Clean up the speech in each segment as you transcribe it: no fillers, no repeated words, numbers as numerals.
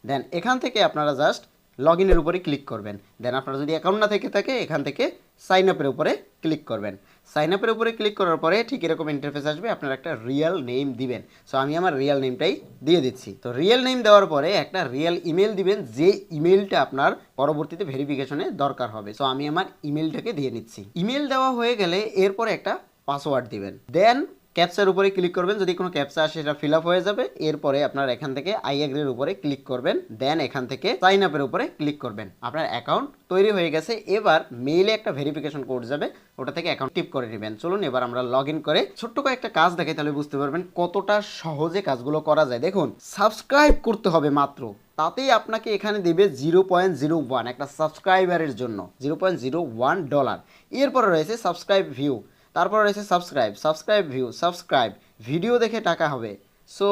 দেন এখান থেকে আপনারা জাস্ট লগ ইনের উপরে ক্লিক করবেন। দেন আপনারা যদি অ্যাকাউন্ট না থেকে থাকে এখান থেকে সাইন আপের উপরে ক্লিক করবেন। সাইন আপের উপরে ক্লিক করার পরে ঠিক এরকম ইন্টারফেস আসবে, আপনারা একটা রিয়েল নেম দিবেন। সো আমি আমার রিয়েল নেমটাই দিয়ে দিচ্ছি। তো রিয়েল নেম দেওয়ার পরে একটা রিয়েল ইমেল দিবেন, যে ইমেলটা আপনার পরবর্তীতে ভেরিফিকেশনে দরকার হবে। সো আমি আমার ইমেলটাকে দিয়ে নিচ্ছি। ইমেল দেওয়া হয়ে গেলে এরপরে একটা পাসওয়ার্ড দিবেন। দেন ক্যাপচার উপরে ক্লিক করবেন, যদি কোনো ক্যাপচা আসে সেটা ফিল আপ হয়ে যাবে। এরপরে আপনার এখান থেকে আই এগ্রির উপরে ক্লিক করবেন। দেন এখান থেকে সাইন আপের উপরে ক্লিক করবেন। আপনার অ্যাকাউন্ট তৈরি হয়ে গেছে। এবার মেইলে একটা ভেরিফিকেশন কোড যাবে, ওটা থেকে অ্যাকাউন্ট টিপ করে নেবেন। চলুন এবার আমরা লগ ইন করে ছোট্ট কয়েকটা কাজ দেখাই, তাহলে বুঝতে পারবেন কতটা সহজে কাজগুলো করা যায়। দেখুন, সাবস্ক্রাইব করতে হবে মাত্র, তাতেই আপনাকে এখানে দেবে 0.01 একটা সাবস্ক্রাইবারের জন্য $0.01। এরপরে রয়েছে সাবস্ক্রাইব ভিউ, তারপর রয়েছে সাবস্ক্রাইব ভিউ, সাবস্ক্রাইব ভিডিও দেখে টাকা হবে। সো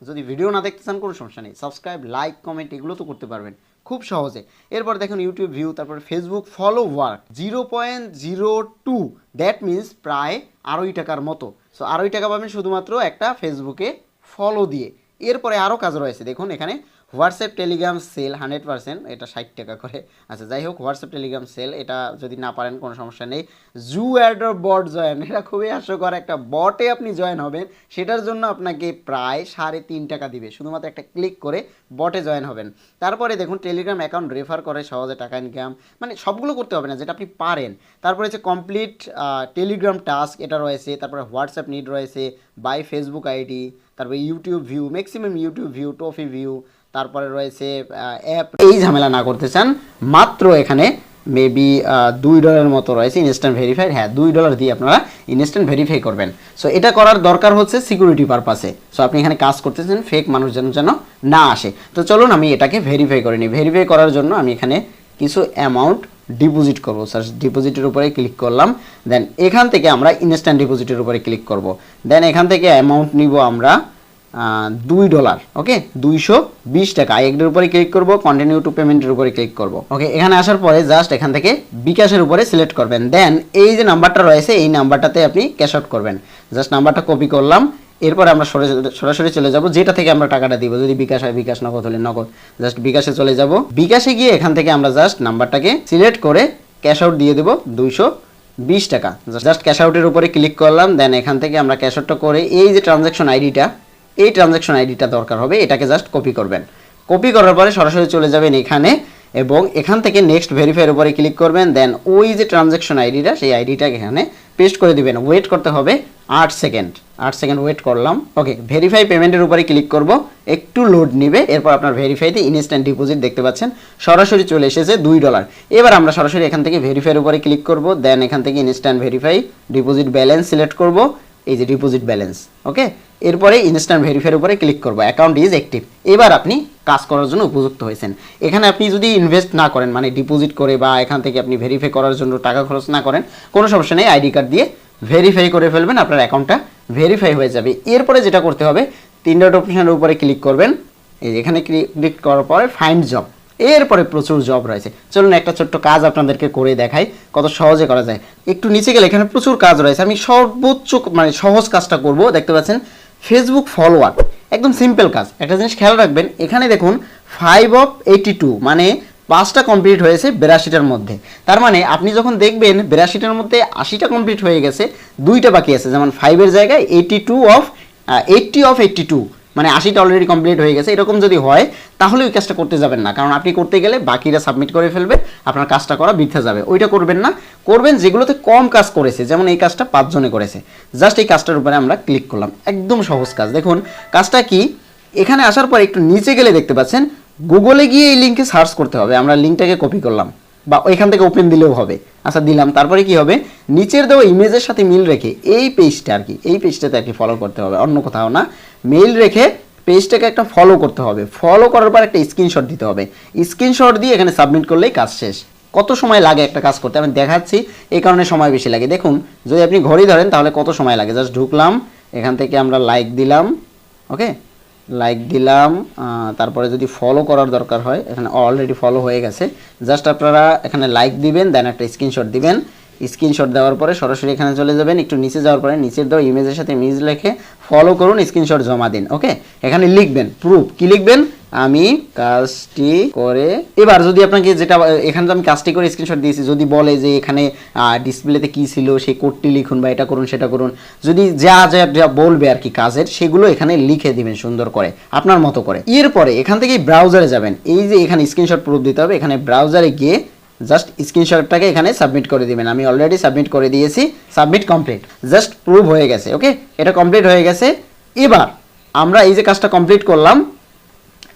যদি ভিডিও না দেখতে চান কোনো সমস্যা নেই, সাবস্ক্রাইব, লাইক, কমেন্ট এগুলো তো করতে পারবেন খুব সহজে। এরপর দেখুন ইউটিউব ভিউ, তারপর ফেসবুক ফলোওয়ার 0.02, দ্যাট মিনস প্রায় $2.5 মতো। সো $2.5 পাবেন শুধুমাত্র একটা ফেসবুকে ফলো দিয়ে। এরপরে আরও কাজ রয়েছে, দেখুন এখানে হোয়াটসঅ্যাপ টেলিগ্রাম সেল 100%, এটা $60 করে। আচ্ছা যাই হোক, হোয়াটসঅ্যাপ টেলিগ্রাম সেল এটা যদি না পারেন কোনো সমস্যা নেই। জু অ্যাডর বট জয়েন, এটা খুবই হাস্যকর, একটা বটে আপনি জয়েন হবেন, সেটার জন্য আপনাকে প্রায় $3.5 দিবে, শুধুমাত্র একটা ক্লিক করে বটে জয়েন হবেন। তারপরে দেখুন টেলিগ্রাম অ্যাকাউন্ট রেফার করে সহজে টাকা ইনকাম, মানে সবগুলো করতে হবে না, যেটা আপনি পারেন। তারপরে হচ্ছে কমপ্লিট টেলিগ্রাম টাস্ক, এটা রয়েছে। তারপরে হোয়াটসঅ্যাপ নিড রয়েছে, বাই ফেসবুক আইডি, তারপরে YouTube view, maximum YouTube view, toffee view, তারপরে রয়েছে অ্যাপ। এই ঝামেলা না করতে চান, মাত্র এখানে মেবি $2 মতো রয়েছে ইনস্ট্যান্ট ভেরিফাই। হ্যাঁ, $2 দিয়ে আপনারা ইনস্ট্যান্ট ভেরিফাই করবেন। সো এটা করার দরকার হচ্ছে সিকিউরিটি পারপাসে। সো আপনি এখানে কাজ করতেছেন, ফেক মানুষ যেন না আসে। তো চলুন আমি এটাকে ভেরিফাই করে নিই। ভেরিফাই করার জন্য আমি এখানে কিছু অ্যামাউন্ট ডিপোজিট করবো। স্যার ডিপোজিটের উপরে ক্লিক করলাম। দেন এখান থেকে আমরা ইনস্ট্যান্ট ডিপোজিটের উপরে ক্লিক করব। দেন এখান থেকে অ্যামাউন্ট নিব আমরা $2, ওকে, $220। আই এগ্রির উপরে ক্লিক করব, কন্টিনিউ টু পেমেন্টের উপরে ক্লিক করব। ওকে, এখানে আসার পরে জাস্ট এখান থেকে বিকাশের উপরে সিলেক্ট করবেন। দেন এই যে নাম্বারটা রয়েছে এই নাম্বারটাতে আপনি ক্যাশ আউট করবেন। জাস্ট নাম্বারটা কপি করলাম। এরপরে আমরা সরাসরি চলে যাব যেটা থেকে আমরা টাকাটা দিব। যদি বিকাশ হয় বিকাশ, নগদ হলে নগদ, জাস্ট বিকাশে চলে যাব। বিকাশে গিয়ে এখান থেকে আমরা জাস্ট নাম্বারটাকে সিলেক্ট করে ক্যাশ আউট দিয়ে দেবো $220। জাস্ট ক্যাশ আউটের উপরে ক্লিক করলাম। দেন এখান থেকে আমরা ক্যাশ আউটটা করে এই যে ট্রানজ্যাকশন আইডিটা দরকার হবে, এটাকে জাস্ট কপি করবেন। কপি করার পরে সরাসরি চলে যাবেন এখানে এবং এখান থেকে নেক্সট ভেরিফাইয়ের উপরে ক্লিক করবেন। দেন ওই যে ট্রানজ্যাকশন আইডিটা, সেই আইডিটাকে এখানে পেস্ট করে দিবেন। ওয়েট করতে হবে 8 সেকেন্ড ওয়েট করলাম। ওকে, ভেরিফাই পেমেন্টের উপরে ক্লিক করব, একটু লোড নিবে। এরপর আপনার ভেরিফাইতে ইনস্ট্যান্ট ডিপোজিট দেখতে পাচ্ছেন সরাসরি চলে এসেছে $2। এবার আমরা সরাসরি এখান থেকে ভেরিফাইয়ের উপরে ক্লিক করব। দেন এখান থেকে instant verify, deposit balance select করব, এই যে ডিপোজিট ব্যালেন্স। ওকে, এরপরে ইনস্ট্যান্ট ভেরিফাইয়ের উপরে ক্লিক করব, অ্যাকাউন্ট ইজ অ্যাক্টিভ। এবার আপনি কাজ করার জন্য উপযুক্ত হয়েছেন। এখানে আপনি যদি ইনভেস্ট না করেন, মানে ডিপোজিট করে বা এখান থেকে আপনি ভেরিফাই করার জন্য টাকা খরচ না করেন, কোনো সমস্যা নেই, আইডি কার্ড দিয়ে ভেরিফাই করে ফেলবেন, আপনার অ্যাকাউন্টটা ভেরিফাই হয়ে যাবে। এরপরে যেটা করতে হবে, 3 ডট অপশনের উপরে ক্লিক করবেন। এই যে এখানে ক্লিক করার পরে ফাইন্ড জব, এরপরে প্রচুর জব রয়েছে। চলুন একটা ছোট্ট কাজ আপনাদেরকে করে দেখাই কত সহজে করা যায়। একটু নিচে গেলে এখানে প্রচুর কাজ রয়েছে, আমি সর্বোচ্চ মানে সহজ কাজটা করব। দেখতে পাচ্ছেন ফেসবুক ফলোয়ার, একদম সিম্পল কাজ। একটা জিনিস খেয়াল রাখবেন, এখানে দেখুন 5 of 82, মানে 5টা কমপ্লিট হয়েছে 82টার মধ্যে। তার মানে আপনি যখন দেখবেন 82টার মধ্যে 80টা কমপ্লিট হয়ে গেছে, 2টা বাকি আছে, যেমন 5-এর জায়গায় 80 of 82, মানে 80টা অলরেডি কমপ্লিট হয়ে গেছে। এরকম যদি হয় তাহলে ওই কাজটা করতে যাবেন না, কারণ আপনি করতে গেলে বাকিরা সাবমিট করে ফেলবে, আপনার কাজটা করা বৃথা যাবে। ওইটা করবেন না, করবেন যেগুলোতে কম কাজ করেছে, যেমন এই কাজটা 5 জনে করেছে। জাস্ট এই কাজটার উপরে আমরা ক্লিক করলাম, একদম সহজ কাজ। দেখুন কাজটা কি, এখানে আসার পর একটু নিচে গেলে দেখতে পাচ্ছেন গুগলে গিয়ে এই লিঙ্কে সার্চ করতে হবে। আমরা লিঙ্কটাকে কপি করলাম বা ওইখান থেকে ওপেন দিলেও হবে। আচ্ছা দিলাম, তারপরে কি হবে, নিচের দেওয়া ইমেজের সাথে মিল রেখে এই পেজটা আর কি, এই পেজটাতে আর কি ফলো করতে হবে, অন্য কোথাও না। মেইল রেখে পেজটাকে একটা ফলো করতে হবে। ফলো করার পর একটা স্ক্রিনশট দিতে হবে। স্ক্রিনশট দিয়ে এখানে সাবমিট করলেই কাজ শেষ। কত সময় লাগে একটা কাজ করতে আমি দেখাচ্ছি, এই কারণে সময় বেশি লাগে। দেখুন যদি আপনি ঘড়ি ধরেন তাহলে কত সময় লাগে। জাস্ট ঢুকলাম, এখান থেকে আমরা লাইক দিলাম, ওকে লাইক দিলাম। তারপরে যদি ফলো করার দরকার হয়, এখানে অলরেডি ফলো হয়ে গেছে, জাস্ট আপনারা এখানে লাইক দিবেন, দেন একটা স্ক্রিনশট দিবেন। স্ক্রিনশট দেওয়ার পরে সরাসরি এখানে চলে যাবেন, একটু নিচে যাওয়ার পরে নিচের দেওয়া ইমেজের সাথে ইমেজ লিখে ফলো করুন, স্ক্রিনশট জমা দিন। ওকে, এখানে লিখবেন প্রুফ, কি লিখবেন, আমি কাজটি করে, এবার যদি আপনাকে যেটা এখানে আমি কাজটি করে স্ক্রিনশট দিয়েছি, যদি বলে যে এখানে ডিসপ্লেতে কি ছিল সেই কোডটি লিখুন বা এটা করুন সেটা করুন, যদি যা যা যা বলবে আর কি কাজের, সেগুলো এখানে লিখে দিবেন সুন্দর করে আপনার মতো করে। এরপরে এখান থেকে ব্রাউজারে যাবেন, এই যে এখানে স্ক্রিনশট প্রুফ দিতে হবে, এখানে ব্রাউজারে গিয়ে জাস্ট স্ক্রিনশটটাকে এখানে সাবমিট করে দিবেন। আমি অলরেডি সাবমিট করে দিয়েছি, সাবমিট কমপ্লিট, জাস্ট প্রুভ হয়ে গেছে। ওকে, এটা কমপ্লিট হয়ে গেছে। এবার আমরা এই যে কাজটা কমপ্লিট করলাম,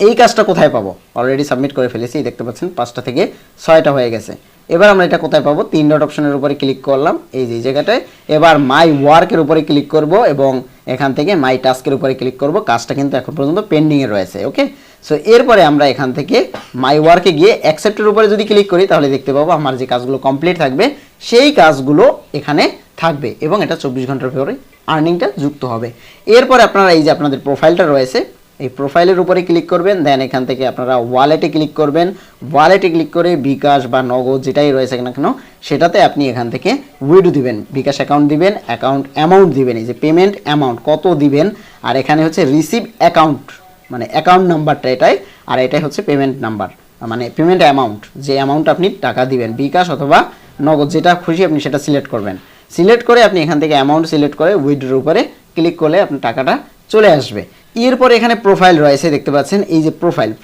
এই কাজটা কোথায় পাবো? অলরেডি সাবমিট করে ফেলেছি, দেখতে পাচ্ছেন 5টা থেকে 6টা হয়ে গেছে। এবার আমরা এটা কোথায় পাবো? 3 ডট অপশনের উপরে ক্লিক করলাম, এই যে জায়গাটায়। এবার মাই ওয়ার্কের উপরে ক্লিক করব এবং এখান থেকে মাই টাস্কের উপরে ক্লিক করব। কাজটা কিন্তু এখন পর্যন্ত পেন্ডিংয়ে রয়েছে। ওকে, সো এরপরে আমরা এখান থেকে মাই ওয়ার্কে গিয়ে অ্যাকসেপ্টের উপরে যদি ক্লিক করি, তাহলে দেখতে পাবো আমার যে কাজগুলো কমপ্লিট থাকবে সেই কাজগুলো এখানে থাকবে এবং এটা 24 ঘন্টার পরে আর্নিংটা যুক্ত হবে। এরপরে আপনারা এই যে আপনাদের প্রোফাইলটা রয়েছে, এই প্রোফাইলের উপরে ক্লিক করবেন, দেন এখান থেকে আপনারা ওয়ালেটে ক্লিক করবেন। ওয়ালেটে ক্লিক করে বিকাশ বা নগদ যেটাই রয়েছে না কেন সেটাতে আপনি এখান থেকে উইথড্র দিবেন, বিকাশ অ্যাকাউন্ট দিবেন, অ্যাকাউন্ট অ্যামাউন্ট দিবেন, এই যে পেমেন্ট অ্যামাউন্ট কত দিবেন, আর এখানে হচ্ছে রিসিভ অ্যাকাউন্ট মানে অ্যাকাউন্ট নাম্বারটা এটাই, আর এটাই হচ্ছে পেমেন্ট নাম্বার মানে পেমেন্ট অ্যামাউন্ট, যে অ্যামাউন্ট আপনি টাকা দিবেন, বিকাশ অথবা নগদ যেটা খুশি আপনি সেটা সিলেক্ট করবেন। সিলেক্ট করে আপনি এখান থেকে অ্যামাউন্ট সিলেক্ট করে উইথড্রর উপরে ক্লিক করলে আপনার টাকাটা চলে আসবে। এরপর এখানে প্রোফাইল রয়েছে, দেখতে পাচ্ছেন এই যে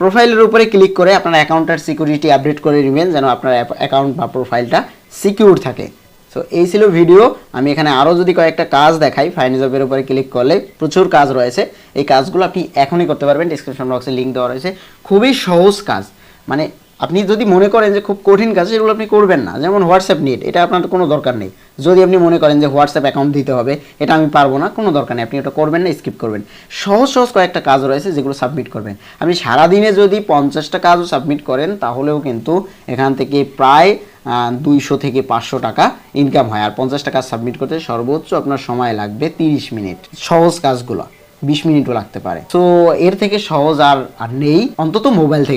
প্রোফাইলের উপরে ক্লিক করে আপনার অ্যাকাউন্টের সিকিউরিটি আপডেট করে নেবেন যেন আপনার অ্যাকাউন্ট বা প্রোফাইলটা সিকিউর থাকে। সো এই ছিল ভিডিও। আমি এখানে আরও যদি কয়েকটা কাজ দেখাই, ফাইন্ড জবের উপরে ক্লিক করলে প্রচুর কাজ রয়েছে, এই কাজগুলো আপনি এখনই করতে পারবেন, ডিসক্রিপশন বক্সে লিঙ্ক দেওয়া রয়েছে। খুবই সহজ কাজ, মানে আপনি যদি মনে করেন যে খুব কঠিন কাজ সেগুলো আপনি করবেন না, যেমন হোয়াটসঅ্যাপ নিট, এটা আপনার কোনো দরকার নেই। যদি আপনি মনে করেন যে হোয়াটসঅ্যাপ অ্যাকাউন্ট দিতে হবে, এটা আমি পারবো না, কোনো দরকার নেই, আপনি এটা করবেন না, স্কিপ করবেন। সহজ সহজ কয়েকটা কাজ রয়েছে যেগুলো সাবমিট করবেন। আপনি সারাদিনে যদি 50টা কাজও সাবমিট করেন তাহলেও কিন্তু এখান থেকে প্রায় 200 থেকে 500 টাকা ইনকাম হয়। আর 50টা কাজ সাবমিট করতে সর্বোচ্চ আপনার সময় লাগবে 30 মিনিট। সহজ কাজগুলো 20 মিনিটও লাগতে পারে। তো এর থেকে সহজ আর নেই, অন্তত মোবাইল থেকে।